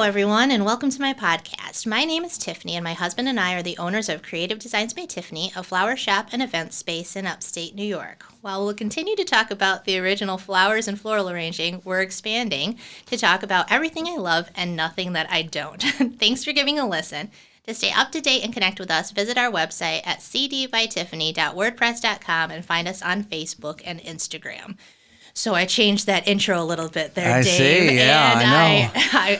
everyone, and welcome to my podcast. My name is Tiffany, and my husband and I are the owners of Creative Designs by Tiffany, a flower shop and event space in upstate New York. While we'll continue to talk about the original flowers and floral arranging, we're expanding to talk about everything I love and nothing that I don't. Thanks for giving a listen. To stay up to date and connect with us, visit our website at cdbytiffany.wordpress.com and find us on Facebook and Instagram. So I changed that intro a little bit there, I Dave. see, yeah, and I know.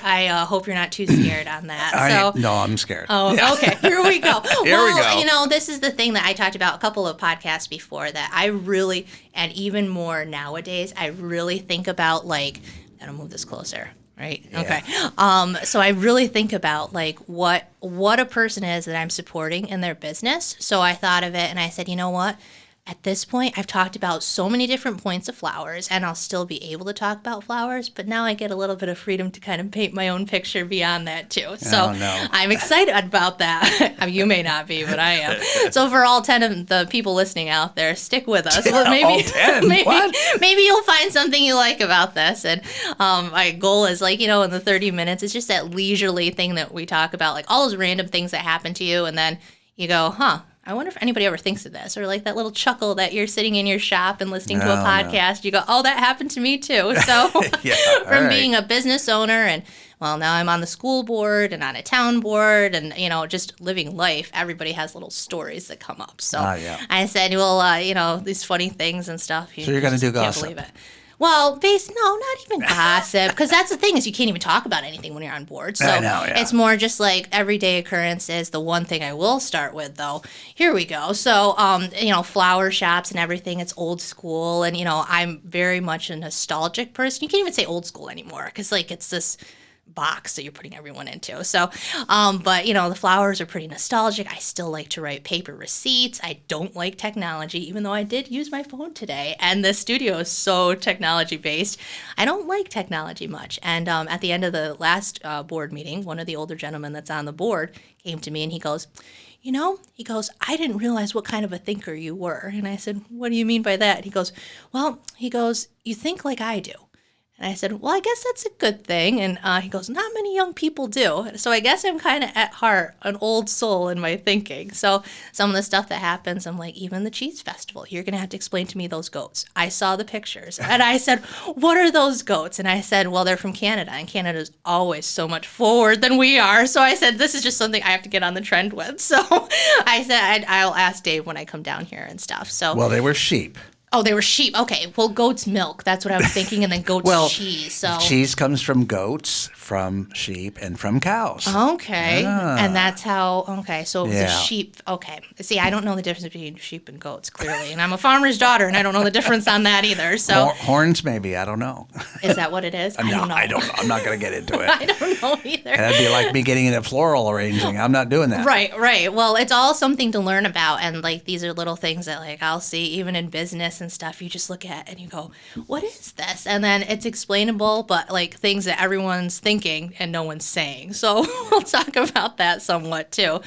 I hope you're not too scared on that. No, I'm scared. Oh, yeah. Okay. Here we go. Here we go. You know, this is the thing that I talked about a couple of podcasts before that I really, and even more nowadays, I really think about, like, gotta move this closer. Right. Yeah. Okay. So I really think about like what a person is that I'm supporting in their business. So I thought of it and I said, you know what? At this point, I've talked about so many different points of flowers, and I'll still be able to talk about flowers, but now I get a little bit of freedom to kind of paint my own picture beyond that, too. So I'm excited about that. I mean, you may not be, but I am. So for all 10 of the people listening out there, stick with us. Well, all 10? Maybe you'll find something you like about this. And my goal is, like, you know, in the 30 minutes, it's just that leisurely thing that we talk about, like all those random things that happen to you, and then you go, I wonder if anybody ever thinks of this, or like that little chuckle that you're sitting in your shop and listening to a podcast. You go, oh, that happened to me too. So from being a business owner and, well, now I'm on the school board and on a town board and, you know, just living life, everybody has little stories that come up. So I said, well, you know, these funny things and stuff. So you're going to do gossip. Can't believe it. Well, no, not even gossip, because that's the thing is you can't even talk about anything when you're on board. So it's more just like everyday occurrences. The one thing I will start with, though, here we go. So, you know, flower shops and everything, it's old school. And, you know, I'm very much a nostalgic person. You can't even say old school anymore because, like, it's this box that you're putting everyone into. So, but, you know, the flowers are pretty nostalgic. I still like to write paper receipts. I don't like technology, even though I did use my phone today. And the studio is so technology based. I don't like technology much. And at the end of the last board meeting, one of the older gentlemen that's on the board came to me and he goes, you know, I didn't realize what kind of a thinker you were. And I said, what do you mean by that? He goes, you think like I do. And I said, well, I guess that's a good thing. And he goes, not many young people do. So I guess I'm kind of at heart an old soul in my thinking. So some of the stuff that happens, I'm like, even the cheese festival, you're going to have to explain to me those goats. I saw the pictures. And I said, what are those goats? And I said, well, they're from Canada. And Canada's always so much forward than we are. So I said, this is just something I have to get on the trend with. So I said, I'll ask Dave when I come down here and stuff. So well, they were sheep. Oh, they were sheep. Okay. Well, goat's milk. That's what I was thinking. And then goat's cheese. So cheese comes from goats, from sheep, and from cows. Okay. And that's how, so it was a sheep. Okay. See, I don't know the difference between sheep and goats, clearly. And I'm a farmer's daughter, and I don't know the difference on that either. So horns, maybe. I don't know. Is that what it is? I don't know. I'm not going to get into it. I don't know either. And that'd be like me getting into floral arranging. I'm not doing that. Right. Well, it's all something to learn about. And, like, these are little things that, like, I'll see even in business and stuff. You just look at and you go, what is this? And then it's explainable, but like things that everyone's thinking and no one's saying. So we'll talk about that somewhat too.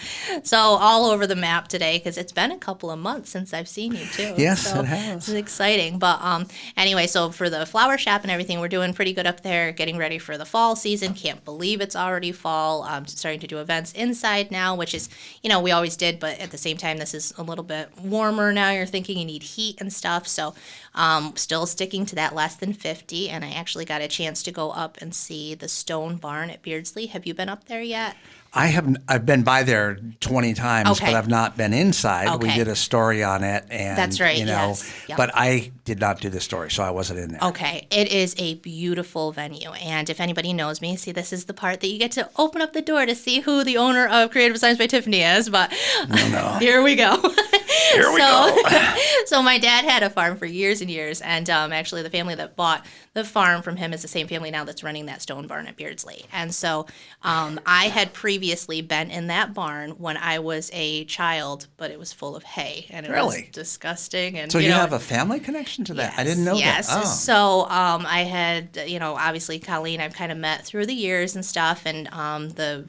So all over the map today because it's been a couple of months since I've seen you too. Yes, so it has. It's exciting. But anyway, so for the flower shop and everything, we're doing pretty good up there, getting ready for the fall season. Can't believe it's already fall. Starting to do events inside now, which is, you know, we always did, but at the same time, this is a little bit warmer now. You're thinking you need heat and stuff. So still sticking to that less than 50, and I actually got a chance to go up and see the stone barn at Beardsley. Have you been up there yet? I haven't. I've been by there 20 times, but I've not been inside. Okay. We did a story on it, and that's right. You know, yes. Yep. But I did not do the story, so I wasn't in there. Okay, it is a beautiful venue, and if anybody knows me, see, this is the part that you get to open up the door to see who the owner of Creative Designs by Tiffany is. But here we go. Here we go. So my dad had a farm for years and years, and actually the family that bought the farm from him is the same family now that's running that stone barn at Beardsley. And so I had previously been in that barn when I was a child, but it was full of hay, and it was disgusting. And so you have a family connection to that? Yes, I didn't know that. Yes. So I had, obviously Colleen I've kind of met through the years and stuff, and the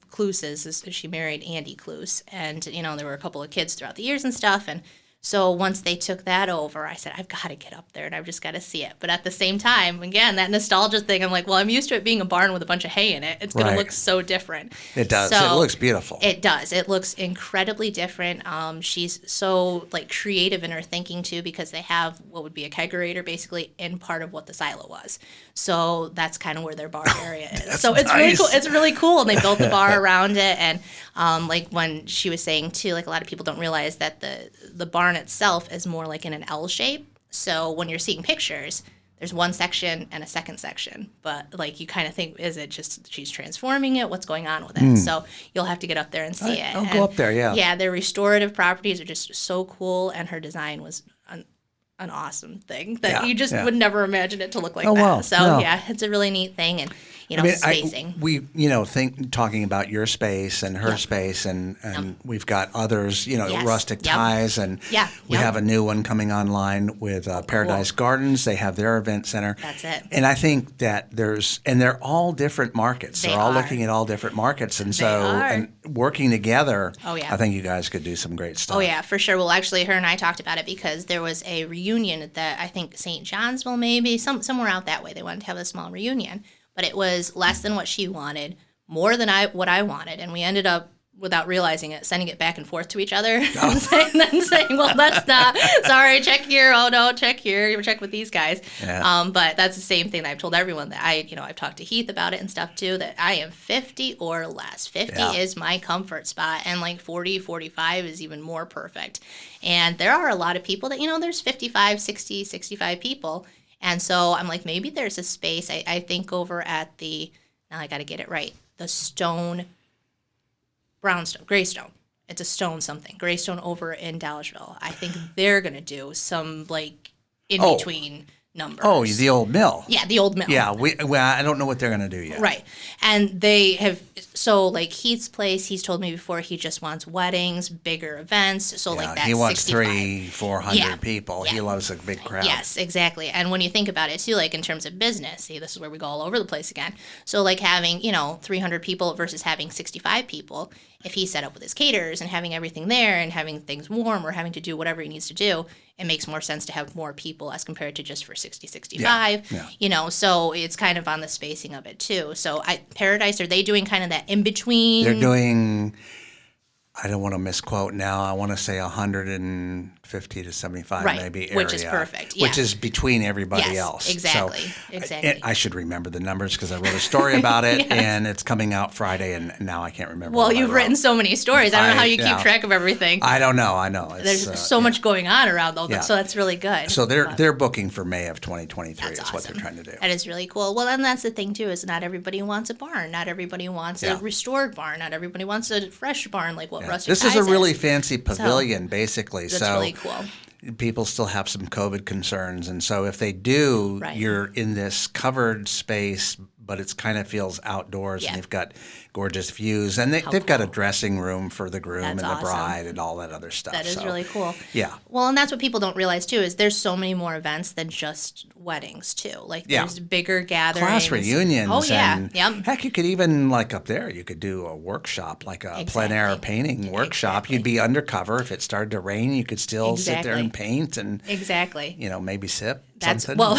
Cluses, she married Andy Cluse, and, there were a couple of kids throughout the years and stuff, and So once they took that over, I said, I've got to get up there and I've just got to see it. But at the same time, again, that nostalgia thing, I'm like, well, I'm used to it being a barn with a bunch of hay in it. It's going to look so different. It does. So, it looks beautiful. It does. It looks incredibly different. She's so like creative in her thinking too, because they have what would be a kegerator basically in part of what the silo was. So that's kind of where their bar area is. So it's really cool. It's really cool. And they built the bar around it. And like when she was saying too, like a lot of people don't realize that the barn itself is more like in an L shape. So when you're seeing pictures, there's one section and a second section. But like you kind of think, is it just she's transforming it? What's going on with it? So you'll have to get up there and see it. I'll go up there, yeah. Yeah, their restorative properties are just so cool. And her design was an awesome thing that you just would never imagine it to look like that. Wow. So yeah, it's a really neat thing. And spacing. Talking about your space and her space, and we've got others, rustic ties, and we have a new one coming online with Paradise Gardens. They have their event center. That's it. And I think that they're all different markets. They're all looking at all different markets, and and working together. Oh yeah. I think you guys could do some great stuff. Oh yeah, for sure. Well, actually, her and I talked about it because there was a reunion that I think St. Johnsville, maybe somewhere out that way. They wanted to have a small reunion. But it was less than what she wanted, more than what I wanted. And we ended up, without realizing it, sending it back and forth to each other and saying, well, that's not, sorry, check here. Oh, no, check here. Check with these guys. Yeah. But that's the same thing that I've told everyone that I've talked to Heath about it and stuff too, that I am 50 or less. 50 is my comfort spot. And like 40, 45 is even more perfect. And there are a lot of people that, there's 55, 60, 65 people. And so I'm like, maybe there's a space, I think over at now I got to get it right, the Greystone. It's a stone something. Greystone over in Dallashville. I think they're going to do some like in-between numbers. Oh, the old mill. Yeah, the old mill. Yeah, I don't know what they're going to do yet. Right. And they have, so like Heath's place, he's told me before he just wants weddings, bigger events. So like that's he wants 65. 400 people. Yeah. He loves a big crowd. Yes, exactly. And when you think about it too, like in terms of business, see, this is where we go all over the place again. So like having, 300 people versus having 65 people, if he set up with his caterers and having everything there and having things warm or having to do whatever he needs to do, it makes more sense to have more people as compared to just for 60, 65, so it's kind of on the spacing of it too. So Paradise, are they doing kind of that in between? They're doing, I don't want to misquote now, I want to say 150 to 75 maybe area. Which is perfect. Yeah. Which is between everybody else. Exactly. So, exactly. I should remember the numbers because I wrote a story about it and it's coming out Friday and now I can't remember. Well, you've written so many stories. I don't know how you keep track of everything. I don't know. I know. There's so much going on around though, so that's really good. So they're booking for May of 2023 is what they're trying to do. That is really cool. Well, and that's the thing too, is not everybody wants a barn. Not everybody wants a restored barn. Not everybody wants a fresh barn like what Rustic This is a really fancy pavilion, basically. That's really cool. People still have some COVID concerns, and so if they do, you're in this covered space, but it kind of feels outdoors, and they've got gorgeous views, and they've got a dressing room for the groom and the bride and all that other stuff. That is really cool. Yeah. Well, and that's what people don't realize too, is there's so many more events than just weddings too. Like there's bigger gatherings. Class reunions. Oh yeah. And heck, you could even like up there, you could do a workshop, like a plein air painting workshop. You'd be undercover. If it started to rain, you could still sit there and paint and maybe sip something. Well,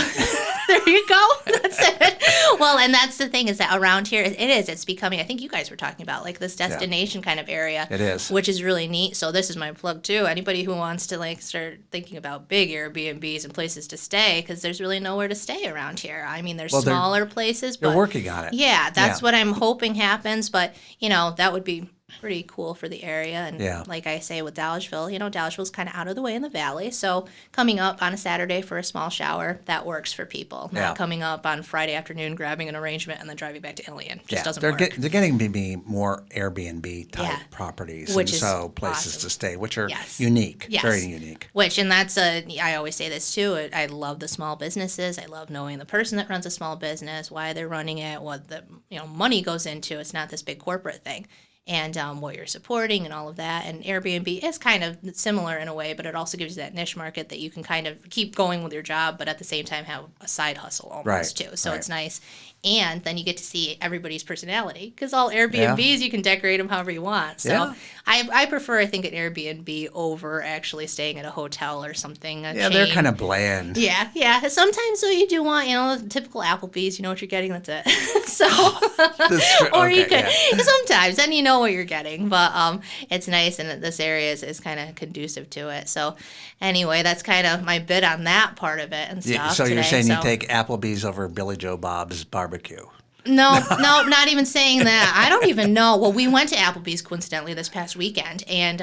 there you go. That's it. Well, and that's the thing, is that around here, it's becoming, I think you guys were talking about, like this destination kind of area. It is. Which is really neat. So this is my plug too. Anybody who wants to like start thinking about big Airbnbs and places to stay, because there's really nowhere to stay around here. I mean, there's smaller places. But they're working on it. Yeah, that's what I'm hoping happens. But, that would be pretty cool for the area. And like I say with Dallashville, Dallashville's kind of out of the way in the valley. So coming up on a Saturday for a small shower, that works for people. Not coming up on Friday afternoon, grabbing an arrangement, and then driving back to Ilion. Just doesn't work. They're getting to be more Airbnb type properties, which and so places to stay, which are unique, very unique. And that's I always say this too. I love the small businesses. I love knowing the person that runs a small business, why they're running it, what the money goes into. It's not this big corporate thing. and what you're supporting and all of that. And Airbnb is kind of similar in a way, but it also gives you that niche market that you can kind of keep going with your job, but at the same time have a side hustle almost too. So it's nice. And then you get to see everybody's personality, because all Airbnbs, you can decorate them however you want. So I prefer, I think, an Airbnb over actually staying at a hotel or something. Yeah, they're kind of bland. Yeah. Sometimes, though, you do want, typical Applebee's, you know what you're getting, that's it. So, or you can, sometimes, then you know what you're getting. But it's nice, and this area is kind of conducive to it. So anyway, that's kind of my bit on that part of it and stuff. Yeah, so you're saying you take Applebee's over Billy Joe Bob's barbecue? No, not even saying that. I don't even know. Well, we went to Applebee's coincidentally this past weekend, and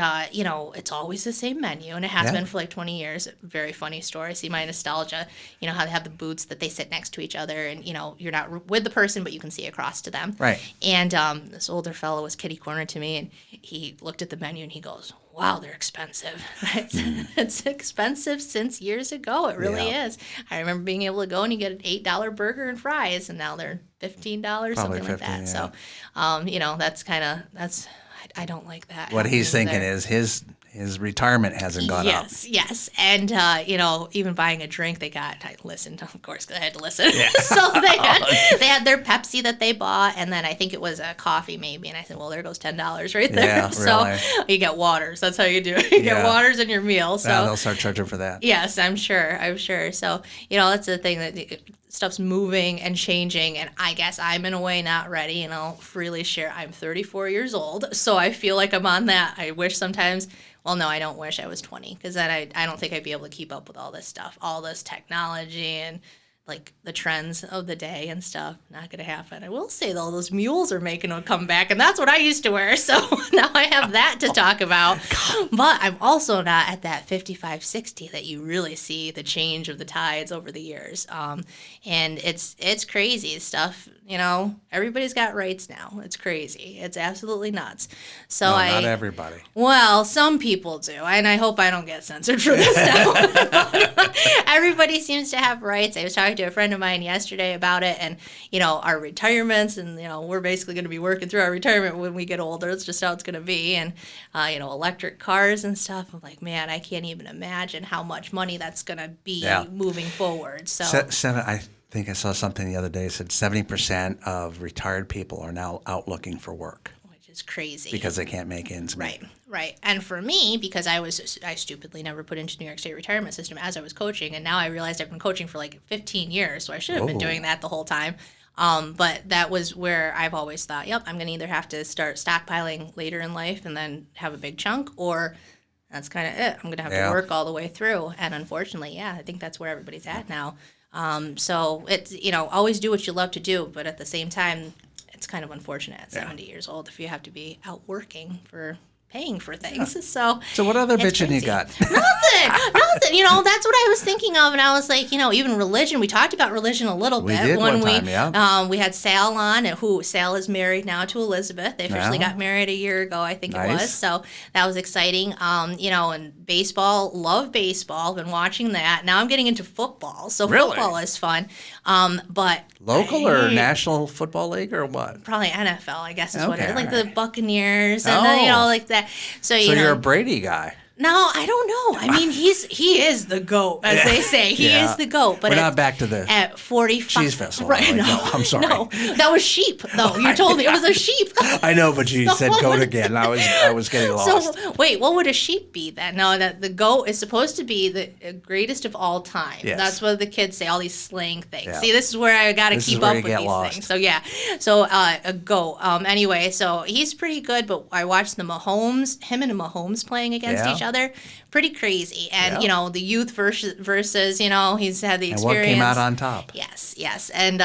it's always the same menu, and it has been for like 20 years. Very funny story. I see my nostalgia. How they have the booths that they sit next to each other, and you're not with the person, but you can see across to them. Right. And this older fellow was kitty cornered to me, and he looked at the menu and he goes, "Wow, they're expensive." It's expensive since years ago. It really is. I remember being able to go and you get an $8 burger and fries, and now they're $15, something like that. So, I don't like that. What he's thinking is his retirement hasn't gone up. Yes. And, even buying a drink, I listened, of course, because I had to listen. Yeah. So they had their Pepsi that they bought, and then I think it was a coffee maybe. And I said, well, there goes $10 right there. Yeah, so you get waters. That's how you do it. You get waters in your meal. So they'll start charging for that. Yes, I'm sure. So, that's the thing that stuff's moving and changing, and I guess I'm in a way not ready, and I'll freely share I'm 34 years old, so I feel like I'm on that. I wish sometimes, well, no, I don't wish I was 20, because then I don't think I'd be able to keep up with all this stuff, all this technology and like the trends of the day and stuff. Not gonna happen. I will say though, those mules are making a comeback, and that's what I used to wear, so now I have that to talk about. But I'm also not at that 55, 60 that you really see the change of the tides over the years. And it's crazy stuff. Everybody's got rights now. It's crazy. It's absolutely nuts. So no, not everybody. Well, some people do, and I hope I don't get censored for this now. Everybody seems to have rights. I was talking to a friend of mine yesterday about it, and our retirements, and we're basically going to be working through our retirement when we get older. It's just how it's going to be, and electric cars and stuff. I'm like, man, I can't even imagine how much money that's going to be moving forward. So I think I saw something the other day that said 70% of retired people are now out looking for work. Which is crazy. Because they can't make ends meet. Right. And for me, because I stupidly never put into New York State retirement system as I was coaching, and now I realized I've been coaching for like 15 years, so I should have been doing that the whole time. But that was where I've always thought, yep, I'm going to either have to start stockpiling later in life and then have a big chunk, or that's kind of it. I'm going to have to work all the way through. And unfortunately, I think that's where everybody's at now. So it's, always do what you love to do, but at the same time, it's kind of unfortunate at 70 years old if you have to be out working for paying for things. So what other bitching you got? Nothing. That's what I was thinking of, and I was like, even religion. We talked about religion a little bit. We did one time, we had Sal on, and Sal is married now to Elizabeth. They officially got married a year ago, I think it was. So that was exciting. And baseball, love baseball. Been watching that. Now I'm getting into football. So football is fun. But local or National Football League or what? Probably NFL, I guess is what it is. Like the Buccaneers and like that. So you're a Brady guy. No, I don't know. I mean, he is the GOAT, as they say. He is the GOAT. But we're not back to the at 45. Cheese festival. Right? No, I'm sorry. No, that was sheep. Though you told me it was a sheep. I know, but you said goat again. I was getting lost. So wait, what would a sheep be then? No, that the GOAT is supposed to be the greatest of all time. Yes. That's what the kids say. All these sling things. Yeah. See, this is where I got to keep up with these things. So a GOAT. Anyway, so he's pretty good. But I watched him and Mahomes playing against each other. Pretty crazy. And, the youth versus, he's had the experience. And what came out on top. Yes. And,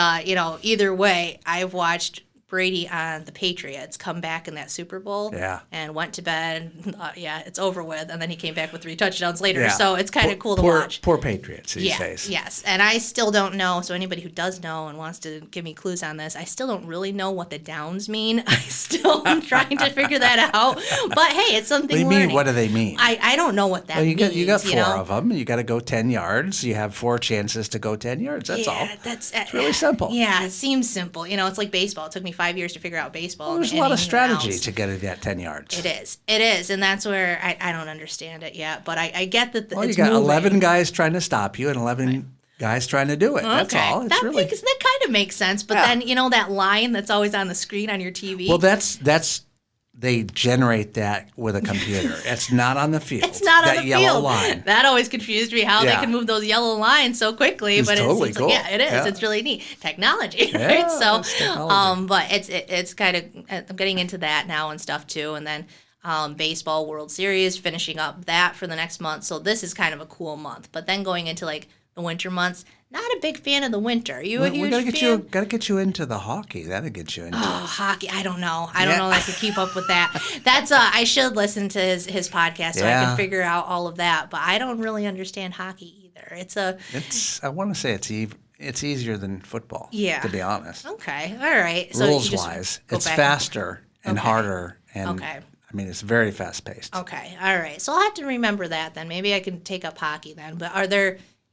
either way, I've watched Brady on the Patriots come back in that Super Bowl and went to bed, it's over with, and then he came back with 3 touchdowns later, so it's kind of cool to watch. Poor Patriots these days. Yes, and I still don't know, so anybody who does know and wants to give me clues on this, I still don't really know what the downs mean. I still am trying to figure that out, but hey, it's something learning. What do they mean? I don't know what that means. You got 4 of them, you got to go 10 yards, you have 4 chances to go 10 yards, that's all. It's really simple. Yeah, it seems simple. It's like baseball. It took me 5 5 years to figure out baseball. Well, there's a lot of strategy to get it at 10 yards. It is, and that's where I don't understand it yet. But I get that well, it's you got moving. 11 guys trying to stop you and 11 guys trying to do it. That's all. It's that kind of makes sense. But then that line that's always on the screen on your TV. Well, that's. They generate that with a computer. It's not on the field. It's not on the field. That yellow line. That always confused me how they can move those yellow lines so quickly. It's but totally it's cool. Like, it is. Yeah. It's really neat technology, right? Yeah, So, technology. but it's kind of I'm getting into that now and stuff too, and then. Baseball World Series, finishing up that for the next month. So this is kind of a cool month. But then going into like the winter months, not a big fan of the winter. You a huge fan? Gotta get you into the hockey. That'll get you into hockey. I don't know. I don't know that I could keep up with that. That's I should listen to his podcast so I can figure out all of that. But I don't really understand hockey either. I want to say it's easier than football. Yeah. To be honest. Okay. All right. So rules wise, it's faster and harder and. Okay. I mean, it's very fast-paced. Okay, all right. So I'll have to remember that then. Maybe I can take up hockey then. But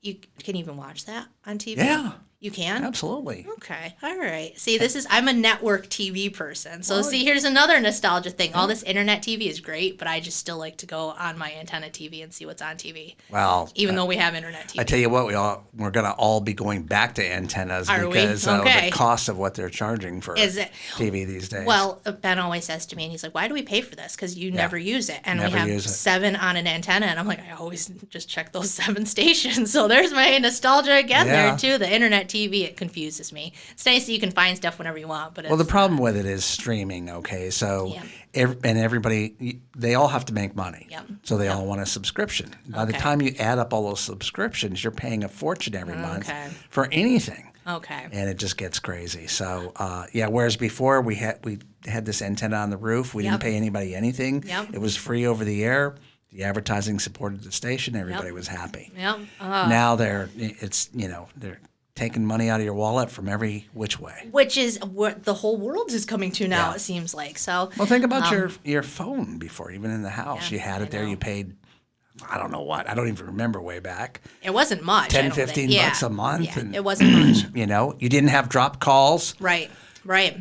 you can even watch that on TV? Yeah. You can? Absolutely. Okay, all right. See, I'm a network TV person. So see, here's another nostalgia thing. All this internet TV is great, but I just still like to go on my antenna TV and see what's on TV. Well, even though we have internet TV. I tell you what, we're going to all be going back to antennas because of the cost of what they're charging for TV these days. Well, Ben always says to me, and he's like, why do we pay for this? Because you never use it. And we have 7 on an antenna, and I'm like, I always just check those 7 stations. So there's my nostalgia again there, too. The internet TV, it confuses me. It's nice that you can find stuff whenever you want. But the problem with it is streaming, okay? So everybody, they all have to make money. Yep. So they all want a subscrition. By the time you add up all those subscriptions, you're paying a fortune every month for anything. Okay. And it just gets crazy. So, whereas before we had this antenna on the roof. We didn't pay anybody anything. Yep. It was free over the air. The advertising supported the station. Everybody was happy. Yep. Now they're taking money out of your wallet from every which way. Which is what the whole world is coming to now, it seems like. So. Well, think about your phone before, even in the house. You had it there. You paid, I don't know what. I don't even remember way back. It wasn't much. 10, 15 bucks a month. Yeah, and, it wasn't much. You didn't have drop calls. Right.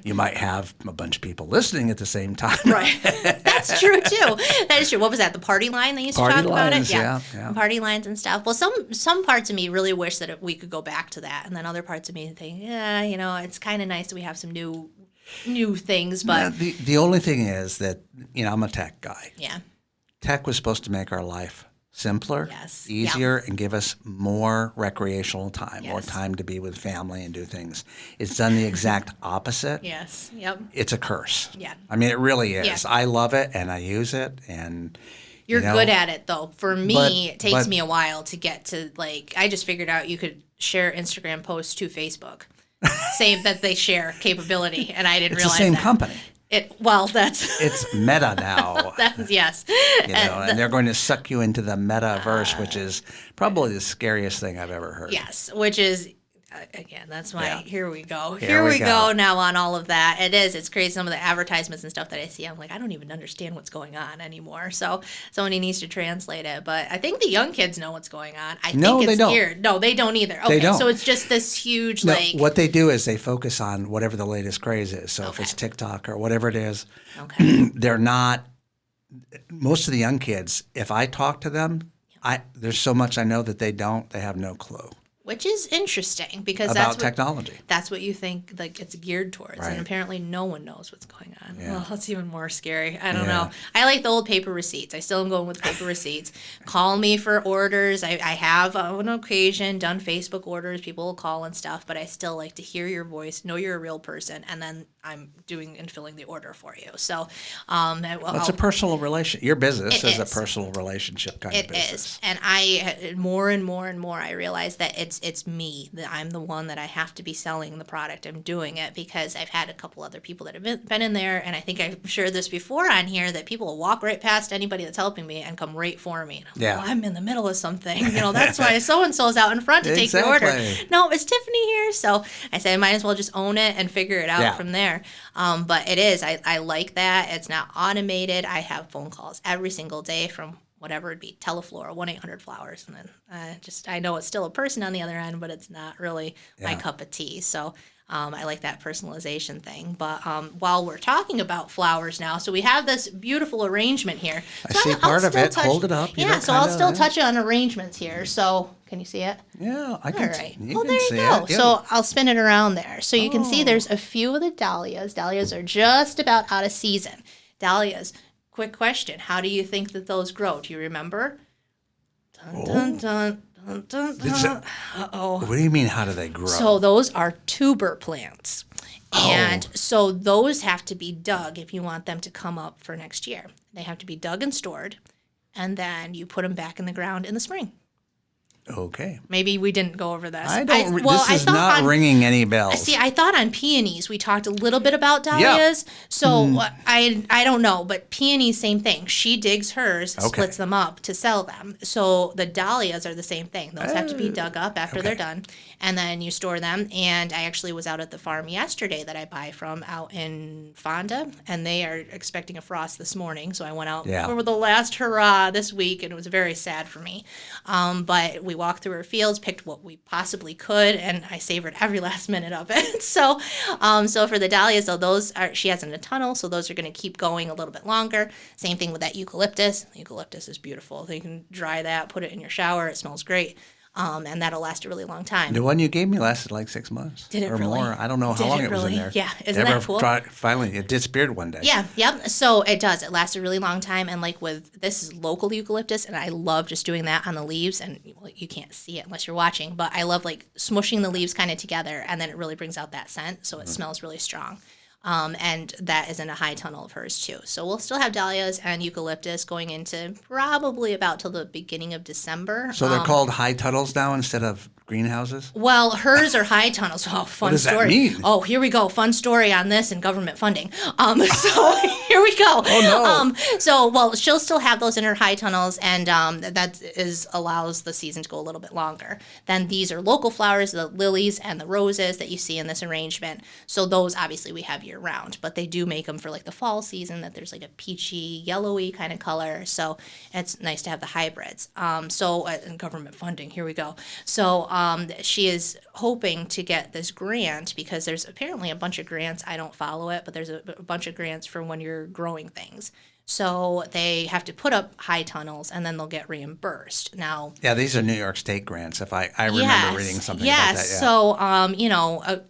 You might have a bunch of people listening at the same time. Right. That's true, too. That is true. What was that, the party line they used to talk about it? Yeah. Party lines and stuff. Well, some parts of me really wish that we could go back to that. And then other parts of me think, it's kind of nice that we have some new things. But the only thing is that, I'm a tech guy. Yeah. Tech was supposed to make our life simpler, easier, and give us more recreational time, more time to be with family and do things. It's done the exact opposite. Yes. Yep. It's a curse. Yeah. I mean, it really is. Yeah. I love it, and I use it, and you're good at it, though. For me, it takes me a while to get to, I just figured out you could share Instagram posts to Facebook. Same that they share capability, and I didn't realize that. It's the same company. It's Meta now. Yes. And they're going to suck you into the metaverse, which is probably the scariest thing I've ever heard. Yes, which is, again, that's my, here we go. Here we go now on all of that. It is. It's crazy. Some of the advertisements and stuff that I see, I'm like, I don't even understand what's going on anymore. So somebody needs to translate it. But I think the young kids know what's going on. I think it's weird. No, they don't either. Okay, so it's just this huge, what they do is they focus on whatever the latest craze is. So if it's TikTok or whatever it is, they're not, most of the young kids, if I talk to them, there's so much I know that they have no clue. Which is interesting because technology. That's what you think it's geared towards, and apparently no one knows what's going on. Yeah. Well, that's even more scary. I don't know. I like the old paper receipts. I still am going with paper receipts. Call me for orders. I have on occasion done Facebook orders. People will call and stuff, but I still like to hear your voice, know you're a real person, and then I'm doing and filling the order for you. So, it's a personal relation. Your business is a personal relationship kind of business. It is, and I more and more I realize that it's me, that I'm the one that I have to be selling the product. I'm doing it because I've had a couple other people that have been in there, and I think I've shared this before on here, that people will walk right past anybody that's helping me and come right for me. And I'm I'm in the middle of something. That's why so-and-so's out in front to take the order. No, it's Tiffany here. So I said I might as well just own it and figure it out from there. But it is. I like that. It's not automated. I have phone calls every single day from whatever it'd be, Teleflora, 1-800-Flowers. And then I know it's still a person on the other end, but it's not really my cup of tea. So I like that personalization thing. But while we're talking about flowers now, so we have this beautiful arrangement here. I see part of it. Hold it up. Yeah, so I'll still touch on arrangements here. So can you see it? Yeah, I can. All right. Well, there you go. Yeah. So I'll spin it around there. So you can see there's a few of the dahlias. Dahlias are just about out of season. Dahlias, quick question. How do you think that those grow? Do you remember? Dun, dun, dun. Uh-oh. What do you mean, how do they grow? So those are tuber plants. And so those have to be dug if you want them to come up for next year. They have to be dug and stored, and then you put them back in the ground in the spring. Okay. Maybe we didn't go over this. This is not ringing any bells. See, I thought on peonies we talked a little bit about dahlias. Yeah. So I don't know, but peonies, same thing. She digs hers, splits them up to sell them. So the dahlias are the same thing. Those have to be dug up after they're done, and then you store them. And I actually was out at the farm yesterday that I buy from out in Fonda, and they are expecting a frost this morning. So I went out for the last hurrah this week, and it was very sad for me. But we walked through her fields, picked what we possibly could, and I savored every last minute of it. So for the dahlias, though, she has in a tunnel, so those are going to keep going a little bit longer. Same thing with that eucalyptus. Eucalyptus is beautiful. So you can dry that, put it in your shower. It smells great. And that'll last a really long time. The one you gave me lasted like 6 months. Did it or really? More. I don't know how long it was in there. Yeah, isn't that cool? Finally, it disappeared one day. Yeah, yep. So it does. It lasts a really long time. And like this is local eucalyptus, and I love just doing that on the leaves. And you can't see it unless you're watching, but I love like smushing the leaves kind of together, and then it really brings out that scent. So it smells really strong. And that is in a high tunnel of hers too. So we'll still have dahlias and eucalyptus going into probably about till the beginning of December. So they're called high tunnels now instead of greenhouses? Well, hers are high tunnels. Oh, fun story. What does that mean? Oh, here we go. Fun story on this and government funding. So here we go. Oh, no. She'll still have those in her high tunnels, and that allows the season to go a little bit longer. Then these are local flowers, the lilies and the roses that you see in this arrangement. So those obviously we have year round, but they do make them for like the fall season that there's like a peachy, yellowy kind of color. So it's nice to have the hybrids. And government funding, here we go. So she is hoping to get this grant because there's apparently a bunch of grants. I don't follow it, but there's a bunch of grants for when you're growing things. So they have to put up high tunnels, and then they'll get reimbursed. Now, yeah, these are New York State grants. If I remember reading something about that. Yeah. So a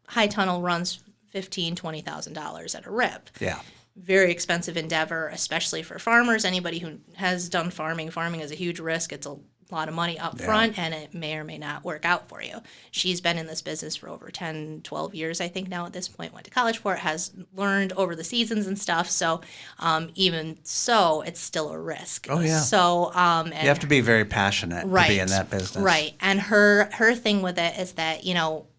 high tunnel runs $15,000-$20,000 at a rip. Yeah. Very expensive endeavor, especially for farmers. Anybody who has done farming is a huge risk. It's a lot of money up front, and it may or may not work out for you. She's been in this business for over 10, 12 years, I think now at this point, went to college for it, has learned over the seasons and stuff. So even so, it's still a risk. Oh, yeah. So you have to be very passionate to be in that business. Right. And her thing with it is that,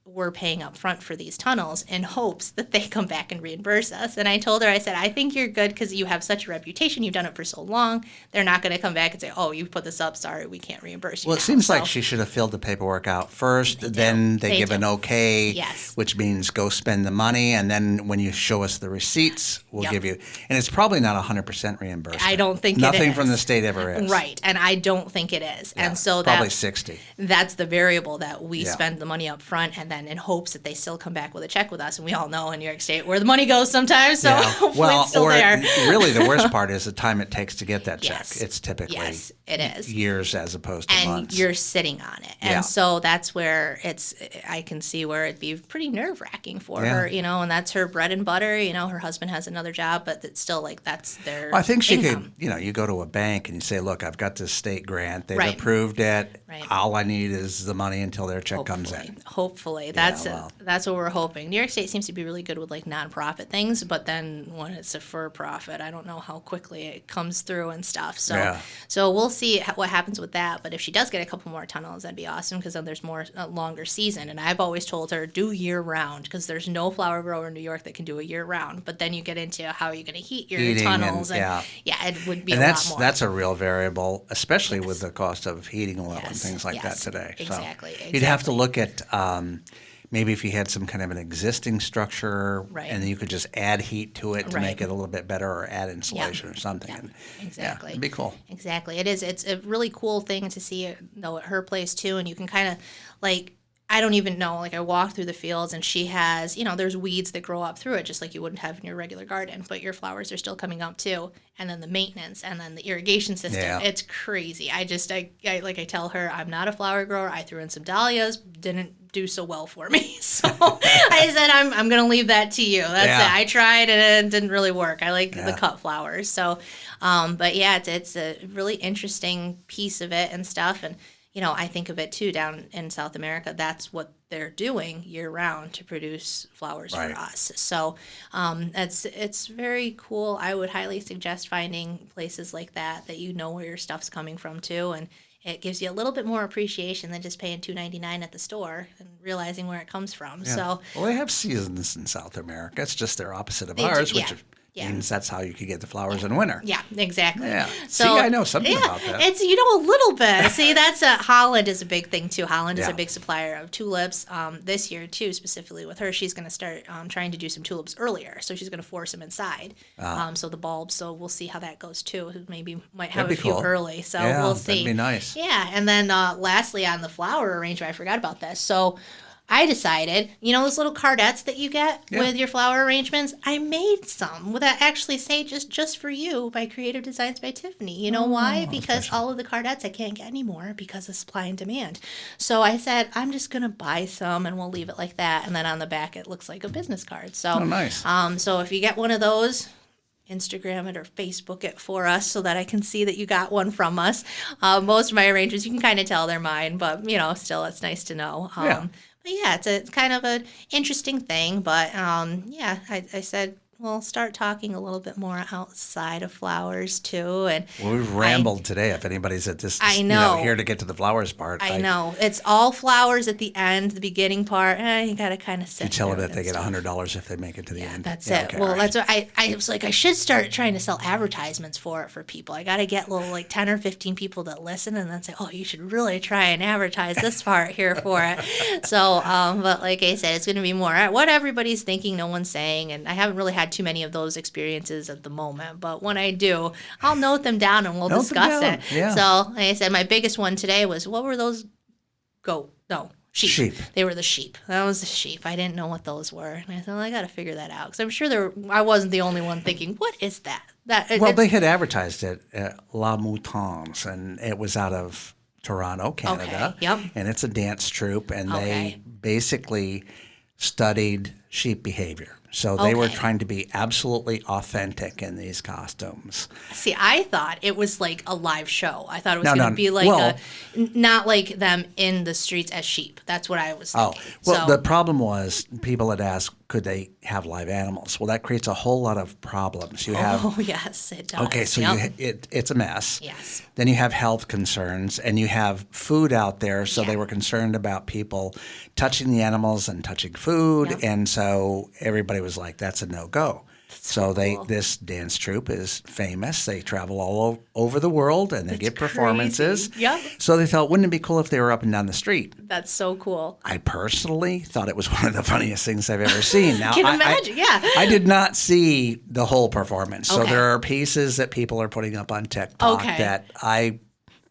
we're paying up front for these tunnels in hopes that they come back and reimburse us. And I told her, I said, I think you're good because you have such a reputation. You've done it for so long. They're not going to come back and say, oh, you put this up. Sorry, we can't reimburse you. Well, it seems like she should have filled the paperwork out first. Then they give an okay, which means go spend the money. And then when you show us the receipts, we'll give you. And it's probably not 100% reimbursement. I don't think Nothing from the state ever is. Right. And I don't think it is. Yeah, and so probably 60. That's the variable that we spend the money up front, and then in hopes that they still come back with a check with us. And we all know in New York State where the money goes sometimes. So hopefully it's still there. Really the worst part is the time it takes to get that check. It's typically it is. Years as opposed to months. And you're sitting on it. And so that's where I can see where it'd be pretty nerve-wracking for her, and that's her bread and butter. Her husband has another job, but it's still like that's their I think she income. could, you go to a bank and you say, look, I've got this state grant. They've approved it. Right. All I need is the money until their check comes in. Hopefully. That's what we're hoping. New York State seems to be really good with like nonprofit things, but then when it's a for-profit, I don't know how quickly it comes through and stuff. So we'll see what happens with that. But if she does get a couple more tunnels, that'd be awesome because then there's a longer season. And I've always told her do year round because there's no flower grower in New York that can do a year round. But then you get into how are you going to heat your tunnels? It would be a lot more. That's a real variable, especially with the cost of heating oil and things like that today. Exactly. You'd have to look at maybe if you had some kind of an existing structure and then you could just add heat to it to make it a little bit better or add insulation or something. Yep. Exactly. It'd be cool. Exactly. It is. It's a really cool thing to see though at her place too. And you can kind of like I don't even know. Like I walk through the fields and she has, there's weeds that grow up through it just like you wouldn't have in your regular garden, but your flowers are still coming up too. And then the maintenance and then the irrigation system. Yeah. It's crazy. I tell her I'm not a flower grower. I threw in some dahlias, didn't do so well for me. So I said, I'm going to leave that to you. That's it. I tried and it didn't really work. I like the cut flowers. So, but yeah, it's a really interesting piece of it and stuff. And, I think of it too down in South America. That's what they're doing year round to produce flowers for us. So it's very cool. I would highly suggest finding places like that you know where your stuff's coming from too, and it gives you a little bit more appreciation than just paying $2.99 at the store and realizing where it comes from. Yeah. So they have seasons in South America. It's just they're opposite of ours, which means that's how you could get the flowers in winter. Yeah, exactly. Yeah. So, I know something about that. It's, a little bit. See, that's Holland is a big thing, too. Holland is a big supplier of tulips. This year, too, specifically with her, she's going to start trying to do some tulips earlier. So she's going to force them inside. So the bulbs, so we'll see how that goes, too. Maybe might have a few early. So we'll see. That'd be nice. Yeah. And then lastly, on the flower arrangement, I forgot about this. So I decided, those little cardettes that you get with your flower arrangements, I made some that actually say just for you by Creative Designs by Tiffany. You know why? Because special. All of the cardettes I can't get anymore because of supply and demand. So I said, I'm just going to buy some and we'll leave it like that. And then on the back, it looks like a business card. So, nice. So if you get one of those, Instagram it or Facebook it for us so that I can see that you got one from us. Most of my arrangements, you can kind of tell they're mine, but, still it's nice to know. Yeah, it's kind of an interesting thing, but I said we'll start talking a little bit more outside of flowers too. And we've rambled today. If anybody's at this, here to get to the flowers part, I know it's all flowers at the end, the beginning part. You got to kind of sit. You tell them that they get $100 if they make it to the end. That's it. Okay, that's what I was like. I should start trying to sell advertisements for it for people. I got to get little 10 or 15 people that listen and then say, oh, you should really try and advertise this part here for it. So, but like I said, it's going to be more what everybody's thinking, no one's saying, and I haven't really had too many of those experiences at the moment, but when I do, I'll note them down and we'll discuss it. Yeah. So like I said, my biggest one today was, what were those? Sheep. They were the sheep. That was the sheep. I didn't know what those were. And I said, I got to figure that out because I'm sure I wasn't the only one thinking, what is that? They had advertised it at La Moutons, and it was out of Toronto, Canada. Okay. Yep. And it's a dance troupe, and they basically studied sheep behavior. So they were trying to be absolutely authentic in these costumes. See, I thought it was like a live show. I thought it was going to be like not like them in the streets as sheep. That's what I was thinking. The problem was people had asked, could they have live animals? Well, that creates a whole lot of problems. Yes, it does. Okay, so it's a mess. Yes. Then you have health concerns, and you have food out there, so they were concerned about people touching the animals and touching food, and so everybody was like, that's a no-go. So this dance troupe is famous. They travel all over the world, and they get performances. Crazy. Yep. So they thought, wouldn't it be cool if they were up and down the street? That's so cool. I personally thought it was one of the funniest things I've ever seen. Now, can imagine, I did not see the whole performance. So there are pieces that people are putting up on TikTok that I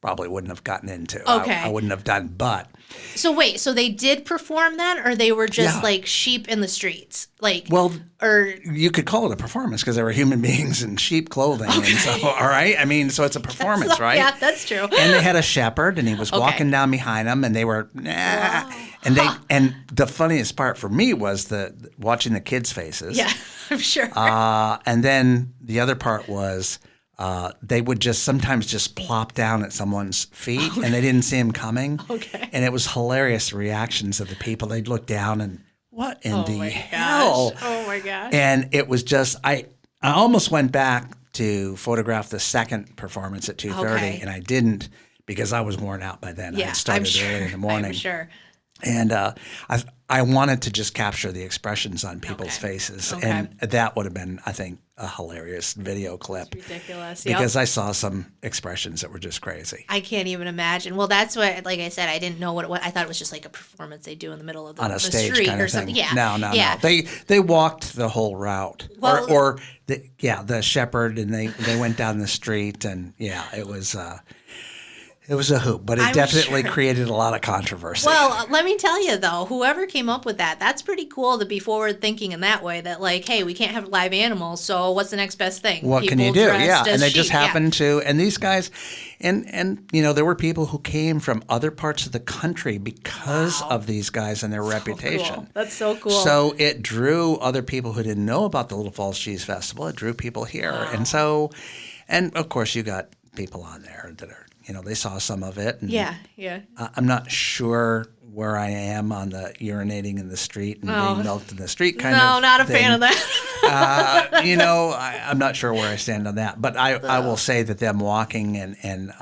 probably wouldn't have gotten into. I wouldn't have done, but... So wait, so they did perform then, or they were just like sheep in the streets? You could call it a performance because they were human beings in sheep clothing. And so, all right? I mean, so it's a performance, right? Yeah, that's true. And they had a shepherd, and he was walking down behind them, and they were, and and the funniest part for me was watching the kids' faces. Yeah, I'm sure. And then the other part was... they would sometimes just plop down at someone's feet, and they didn't see him coming. Okay. And it was hilarious reactions of the people. They'd look down and, what in the hell? Oh, my gosh. And it was just, I almost went back to photograph the second performance at 2:30, and I didn't because I was worn out by then. Yeah, I had started early in the morning. I'm sure. And I wanted to just capture the expressions on people's faces. Okay. And that would have been, I think, a hilarious video clip. It's ridiculous. Because I saw some expressions that were just crazy. I can't even imagine. Well, that's what, like I said, I didn't know what it was. I thought it was just like a performance they do in the middle of the stage street kind of or something. Thing. Yeah. No. They walked the whole route. Well, the shepherd, and they went down the street, and it was... It was a hoop, but it definitely created a lot of controversy. Well, let me tell you, though, whoever came up with that, that's pretty cool to be forward thinking in that way, that like, hey, we can't have live animals, so what's the next best thing? What can you do? Yeah, and they just happened to, and these guys, and there were people who came from other parts of the country because of these guys and their reputation. Cool. That's so cool. So it drew other people who didn't know about the Little Falls Cheese Festival. It drew people here. Wow. And of course you got people on there that are, they saw some of it. And yeah. I'm not sure where I am on the urinating in the street and being milked in the street kind of thing. No, not a fan of that. I'm not sure where I stand on that. But I will say that them walking and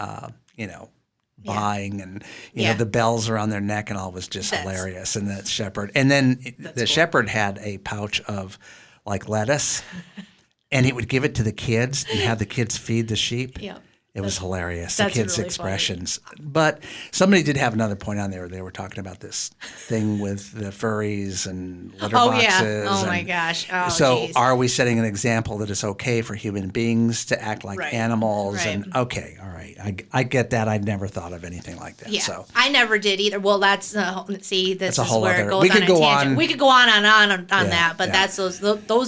buying and, the bells around their neck and all was just hilarious. And that shepherd. And then the shepherd had a pouch of, like, lettuce, and he would give it to the kids and have the kids feed the sheep. Yeah. It was hilarious, the kids' really expressions. Funny. But somebody did have another point on there. They were talking about this thing with the furries and litter boxes. Oh, my gosh. Oh, so are we setting an example that it's okay for human beings to act like animals? Right. And okay, all right. I get that. I'd never thought of anything like that. Yeah, so I never did either. Well, that's this is where it goes we could on go a tangent. On. We could go on that, but that's those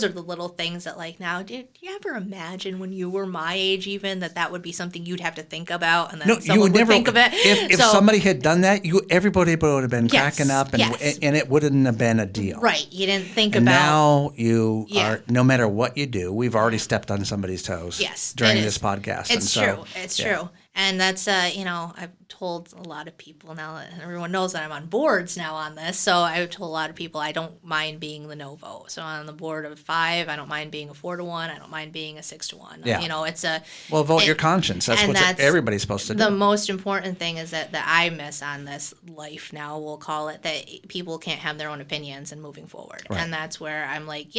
are the little things that, like, now, did you ever imagine when you were my age even that would be something you'd have to think about, and then someone would think of it? If somebody had done that, everybody would have been cracking up, and it wouldn't have been a deal. Right. You didn't think and about. Now you are, no matter what you do, we've already stepped on somebody's toes during this podcast. It's true. It's true. And that's, I've told a lot of people now that everyone knows that I'm on boards now on this. So I've told a lot of people I don't mind being the no vote. So on the board of 5, I don't mind being a 4-1. I don't mind being a 6-1. Yeah. It's a. Well, vote your conscience. That's what everybody's supposed to do. The most important thing is that I miss on this life now, we'll call it, that people can't have their own opinions and moving forward. Right. And that's where I'm like,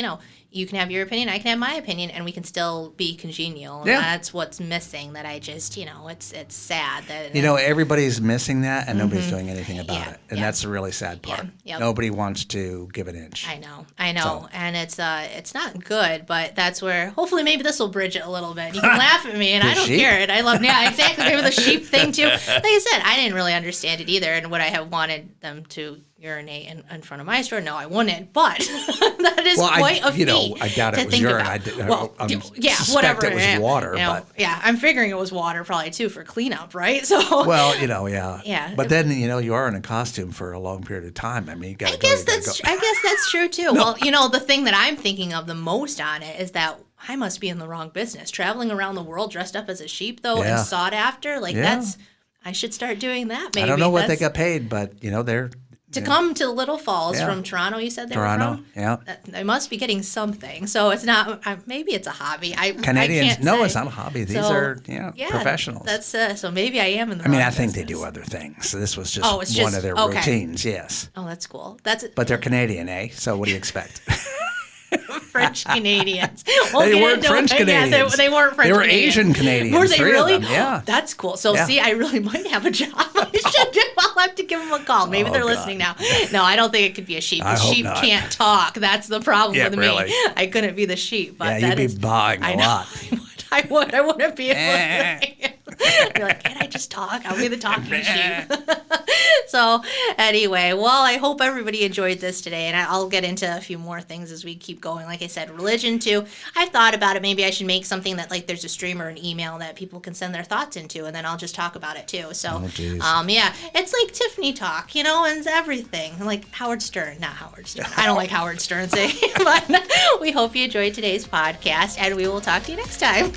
you can have your opinion, I can have my opinion, and we can still be congenial. And that's what's missing, that I just, it's sad that everybody's missing that and nobody's doing anything about it, and that's the really sad part. Nobody wants to give an inch. I know, so. And it's not good, but that's where hopefully maybe this will bridge it a little bit. You can laugh at me, and I don't care. And I love exactly, maybe the sheep thing too. Like I said, I didn't really understand it either, and would I have wanted them to urinate in front of my store? No, I wouldn't. But that is quite a feat. I doubt it was urine. Whatever. It was water. But I'm figuring it was water probably too for cleanup, right? So. Well, yeah. But then you are in a costume for a long period of time. I mean, you got to go. I guess that's true too. No. Well, the thing that I'm thinking of the most on it is that I must be in the wrong business, traveling around the world dressed up as a sheep though and sought after. Like that's. I should start doing that. Maybe I don't know what they got paid, but they're. To come to Little Falls from Toronto, you said they were from? Yeah. They must be getting something. So it's not, maybe it's a hobby. Canadians, I can't no, say. It's not a hobby. These are professionals. That's so maybe I am in the wrong I think business. They do other things. So this was just one of their routines, yes. Oh, that's cool. But they're Canadian, eh? So what do you expect? French Canadians. They weren't French Canadians. Yeah, they weren't French Canadians. They were Asian Canadians. Were they really? Yeah. That's cool. So see, I really might have a job. I'll have to give them a call. Maybe they're listening now. No, I don't think it could be a sheep. The sheep can't talk. That's the problem with me. I couldn't be the sheep. But you'd be buying a lot. I would. I wouldn't be able to. You're like, can't I just talk? I'll be the talking sheep. So anyway, well, I hope everybody enjoyed this today, and I'll get into a few more things as we keep going. Like I said, religion too. I've thought about it. Maybe I should make something that, like, there's a stream or an email that people can send their thoughts into, and then I'll just talk about it too. So, it's like Tiffany Talk, and it's everything. Like Howard Stern, not Howard Stern. I don't like Howard Stern saying, but we hope you enjoyed today's podcast, and we will talk to you next time.